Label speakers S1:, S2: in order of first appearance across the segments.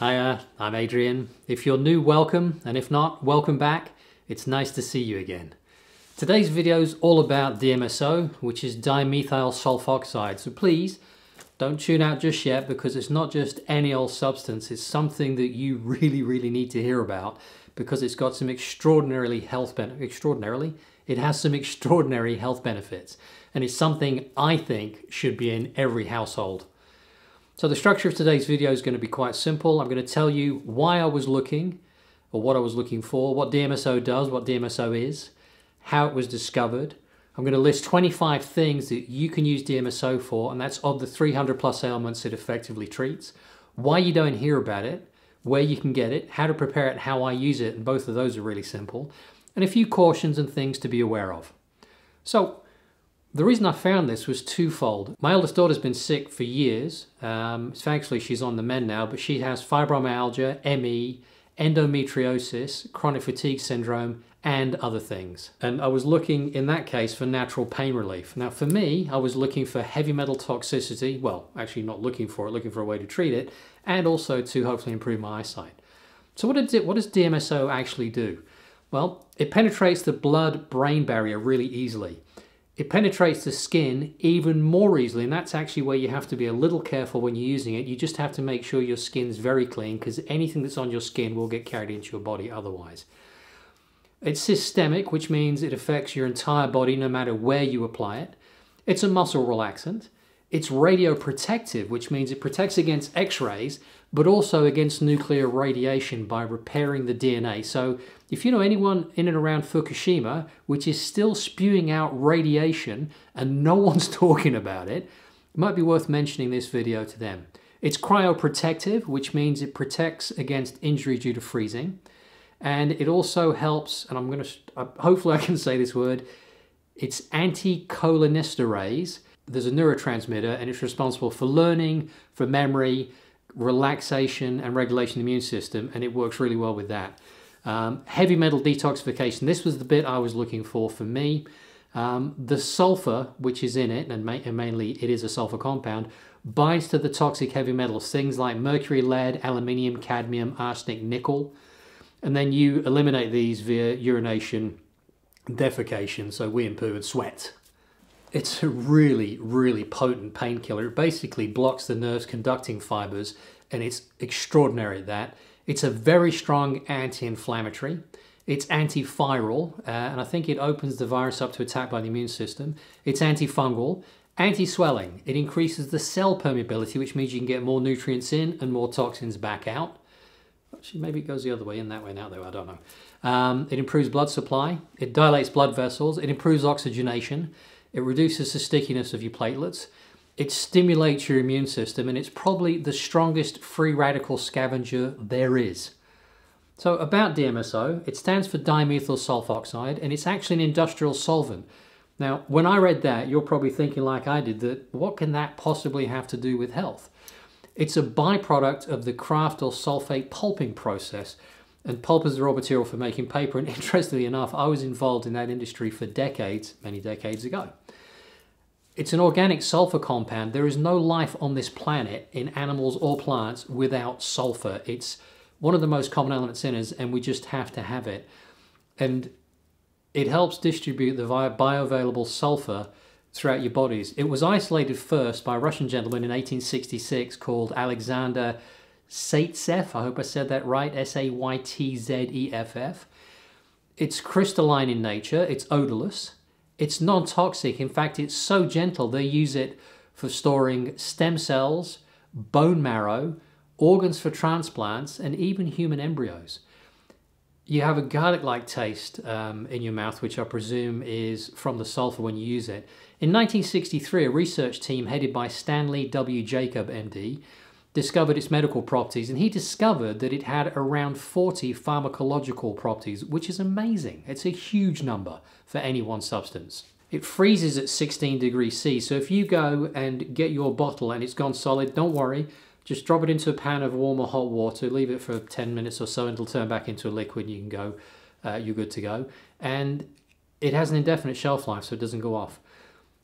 S1: Hiya, I'm Adrian. If you're new, welcome, and if not, welcome back. It's nice to see you again. Today's video is all about DMSO, which is dimethylsulfoxide. So please, don't tune out just yet, because it's not just any old substance. It's something that you really need to hear about, because it's got some extraordinary health benefits. It has some extraordinary health benefits, and it's something I think should be in every household. So the structure of today's video is going to be quite simple. I'm going to tell you why I was looking, or what I was looking for, what DMSO does, what DMSO is, how it was discovered. I'm going to list 25 things that you can use DMSO for, and that's of the 300 plus ailments it effectively treats, why you don't hear about it, where you can get it, how to prepare it, how I use it, and both of those are really simple, and a few cautions and things to be aware of. So, the reason I found this was twofold. My eldest daughter's been sick for years. Thankfully, she's on the mend now, but she has fibromyalgia, ME, endometriosis, chronic fatigue syndrome, and other things. And I was looking, in that case, for natural pain relief. Now, for me, I was looking for heavy metal toxicity. Well, actually not looking for it, looking for a way to treat it, and also to hopefully improve my eyesight. So what does DMSO actually do? Well, it penetrates the blood-brain barrier really easily. It penetrates the skin even more easily, and that's actually where you have to be a little careful when you're using it. You just have to make sure your skin's very clean, because anything that's on your skin will get carried into your body otherwise. It's systemic, which means it affects your entire body no matter where you apply it. It's a muscle relaxant. It's radioprotective, which means it protects against X-rays, but also against nuclear radiation by repairing the DNA. So if you know anyone in and around Fukushima, which is still spewing out radiation and no one's talking about it, it might be worth mentioning this video to them. It's cryoprotective, which means it protects against injury due to freezing. And it also helps, and hopefully I can say this word, it's anticholinesterase. There's a neurotransmitter, and it's responsible for learning, for memory, relaxation, and regulation of the immune system, and it works really well with that. Heavy metal detoxification, this was the bit I was looking for me. The sulfur, which is in it, and mainly it is a sulfur compound, binds to the toxic heavy metals, things like mercury, lead, aluminium, cadmium, arsenic, nickel, and then you eliminate these via urination, defecation, so wee and poo and sweat. It's a really potent painkiller. It basically blocks the nerve's conducting fibers, and it's extraordinary at that. It's a very strong anti-inflammatory. It's antiviral, and I think it opens the virus up to attack by the immune system. It's antifungal, anti-swelling. It increases the cell permeability, which means you can get more nutrients in and more toxins back out. Actually, maybe it goes the other way, in that way now, though, I don't know. It improves blood supply. It dilates blood vessels. It improves oxygenation. It reduces the stickiness of your platelets. It stimulates your immune system, and it's probably the strongest free radical scavenger there is. So about DMSO, it stands for dimethylsulfoxide, and it's actually an industrial solvent. Now, when I read that, you're probably thinking like I did, that what can that possibly have to do with health? It's a byproduct of the Kraft or sulfate pulping process, and pulp is the raw material for making paper, and interestingly enough, I was involved in that industry for decades, many decades ago. It's an organic sulfur compound. There is no life on this planet, in animals or plants, without sulfur. It's one of the most common elements in us, and we just have to have it. And it helps distribute the bioavailable sulfur throughout your bodies. It was isolated first by a Russian gentleman in 1866 called Alexander Saytsev. I hope I said that right, S-A-Y-T-Z-E-F-F. It's crystalline in nature, it's odorless, it's non-toxic. In fact, it's so gentle they use it for storing stem cells, bone marrow, organs for transplants, and even human embryos. You have a garlic-like taste in your mouth, which I presume is from the sulfur when you use it. In 1963, a research team headed by Stanley W. Jacob, MD, discovered its medical properties, and he discovered that it had around 40 pharmacological properties, which is amazing. It's a huge number for any one substance. It freezes at 16 degrees C, so if you go and get your bottle and it's gone solid, don't worry. Just drop it into a pan of warm or hot water, leave it for 10 minutes or so, and it'll turn back into a liquid, and you can go, you're good to go. And it has an indefinite shelf life, so it doesn't go off.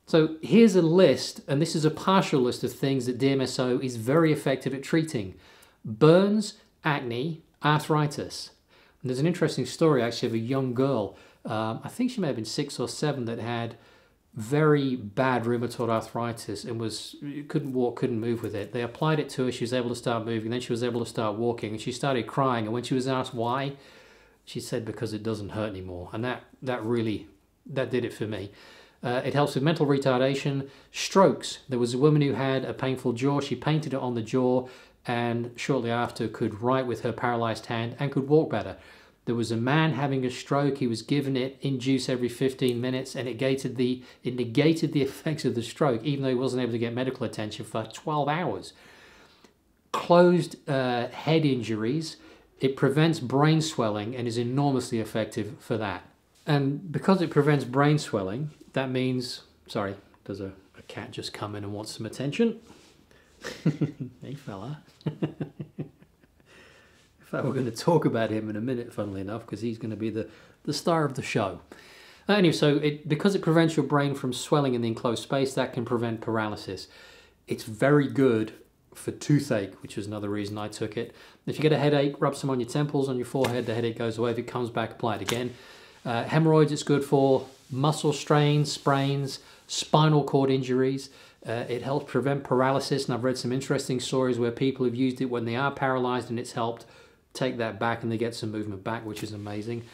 S1: So here's a list, and this is a partial list of things that DMSO is very effective at treating. burns, acne, arthritis. And there's an interesting story actually of a young girl, I think she may have been 6 or 7, that had very bad rheumatoid arthritis and couldn't walk, couldn't move with it. They applied it to her, she was able to start moving, then she was able to start walking, and she started crying, and when she was asked why, she said because it doesn't hurt anymore. And that did it for me. It helps with mental retardation, strokes. There was a woman who had a painful jaw. She painted it on the jaw and shortly after could write with her paralyzed hand and could walk better. There was a man having a stroke. He was given it in juice every 15 minutes and it negated the effects of the stroke, even though he wasn't able to get medical attention for 12 hours. Closed head injuries. It prevents brain swelling and is enormously effective for that. And because it prevents brain swelling, that means, sorry, there's a cat just come in and wants some attention. Hey fella. In fact, we're going to talk about him in a minute, funnily enough, because he's going to be the star of the show. Anyway, so because it prevents your brain from swelling in the enclosed space, that can prevent paralysis. It's very good for toothache, which is another reason I took it. If you get a headache, rub some on your temples, on your forehead, the headache goes away. If it comes back, apply it again. Haemorrhoids, it's good for muscle strains, sprains, spinal cord injuries. It helps prevent paralysis, and I've read some interesting stories where people have used it when they are paralyzed and it's helped take that back and they get some movement back, which is amazing.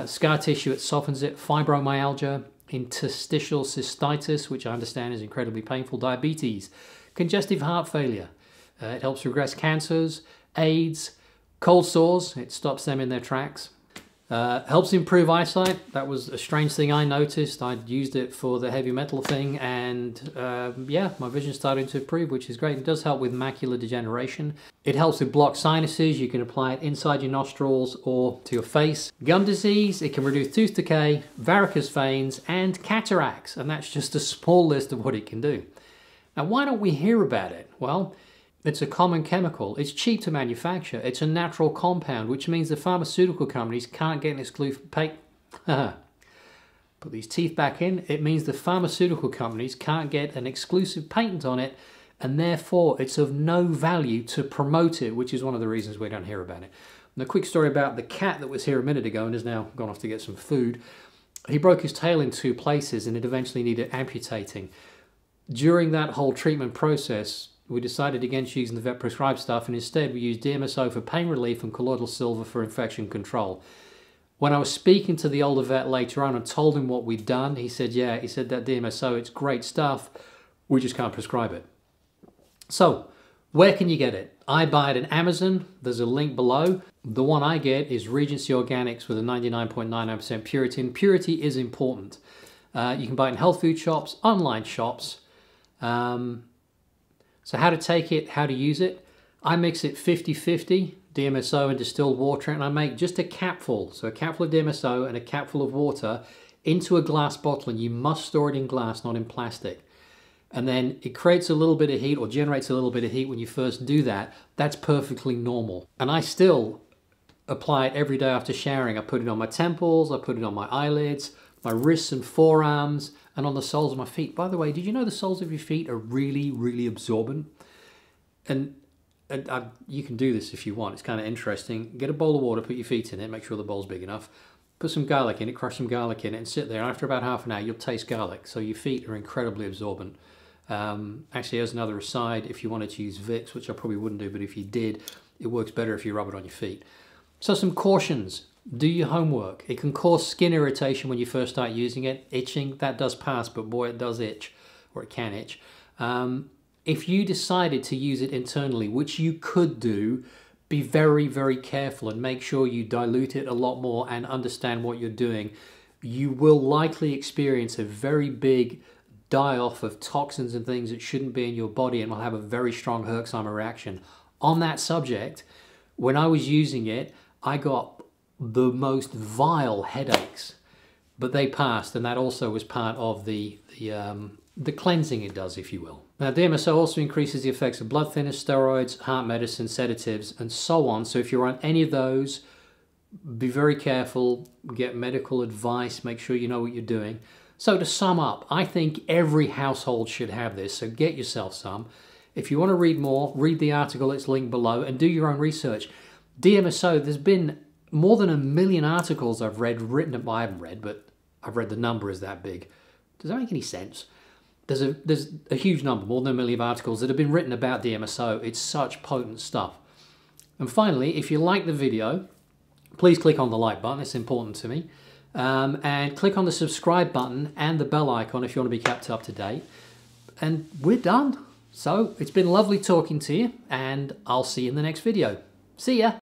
S1: Scar tissue, it softens it. Fibromyalgia, interstitial cystitis, which I understand is incredibly painful. Diabetes, congestive heart failure. It helps regress cancers, AIDS, cold sores. It stops them in their tracks. Helps improve eyesight. That was a strange thing I noticed. I'd used it for the heavy metal thing and yeah, my vision started to improve, which is great. It does help with macular degeneration. It helps with blocked sinuses. You can apply it inside your nostrils or to your face. Gum disease, it can reduce tooth decay, varicose veins, and cataracts. And that's just a small list of what it can do. Now, why don't we hear about it? Well, it's a common chemical. It's cheap to manufacture. It's a natural compound, which means the pharmaceutical companies can't get an exclusive patent. Put these teeth back in. It means the pharmaceutical companies can't get an exclusive patent on it, and therefore it's of no value to promote it, which is one of the reasons we don't hear about it. And a quick story about the cat that was here a minute ago and has now gone off to get some food. He broke his tail in 2 places and it eventually needed amputating. During that whole treatment process, we decided against using the vet prescribed stuff and instead we used DMSO for pain relief and colloidal silver for infection control. When I was speaking to the older vet later on and told him what we'd done, he said, yeah, he said that DMSO, it's great stuff, we just can't prescribe it. So, where can you get it? I buy it on Amazon, there's a link below. The one I get is Regency Organics with a 99.99% purity, and purity is important. You can buy it in health food shops, online shops. So how to take it, how to use it. I mix it 50-50, DMSO and distilled water, and I make just a capful. So a capful of DMSO and a capful of water into a glass bottle, and you must store it in glass, not in plastic. And then it creates a little bit of heat or generates a little bit of heat when you first do that. That's perfectly normal. And I still apply it every day after showering. I put it on my temples, I put it on my eyelids, my wrists and forearms, and on the soles of my feet. By the way, did you know the soles of your feet are really, really absorbent? And you can do this if you want. It's kind of interesting. Get a bowl of water, put your feet in it, make sure the bowl's big enough. Put some garlic in it, crush some garlic in it, and sit there. And after about half an hour, you'll taste garlic. So your feet are incredibly absorbent. Actually, as another aside, if you wanted to use Vicks, which I probably wouldn't do, but if you did, it works better if you rub it on your feet. So some cautions. Do your homework. It can cause skin irritation when you first start using it. Itching, that does pass, but boy, it does itch, or it can itch. If you decided to use it internally, which you could do, be very, very careful and make sure you dilute it a lot more and understand what you're doing. You will likely experience a very big die-off of toxins and things that shouldn't be in your body and will have a very strong Herxheimer reaction. On that subject, when I was using it, I got the most vile headaches, but they passed, and that also was part of the cleansing it does, if you will. Now, DMSO also increases the effects of blood thinners, steroids, heart medicine, sedatives, and so on. So if you're on any of those, be very careful, get medical advice, make sure you know what you're doing. So to sum up, I think every household should have this, so get yourself some. If you want to read more, read the article, it's linked below, and do your own research. DMSO, there's been more than 1 million articles I've read, I haven't read, but I've read the number is that big. Does that make any sense? There's a huge number, more than 1 million articles that have been written about DMSO. It's such potent stuff. And finally, if you like the video, please click on the like button, it's important to me. And click on the subscribe button and the bell icon if you want to be kept up to date. And we're done. So it's been lovely talking to you, and I'll see you in the next video. See ya!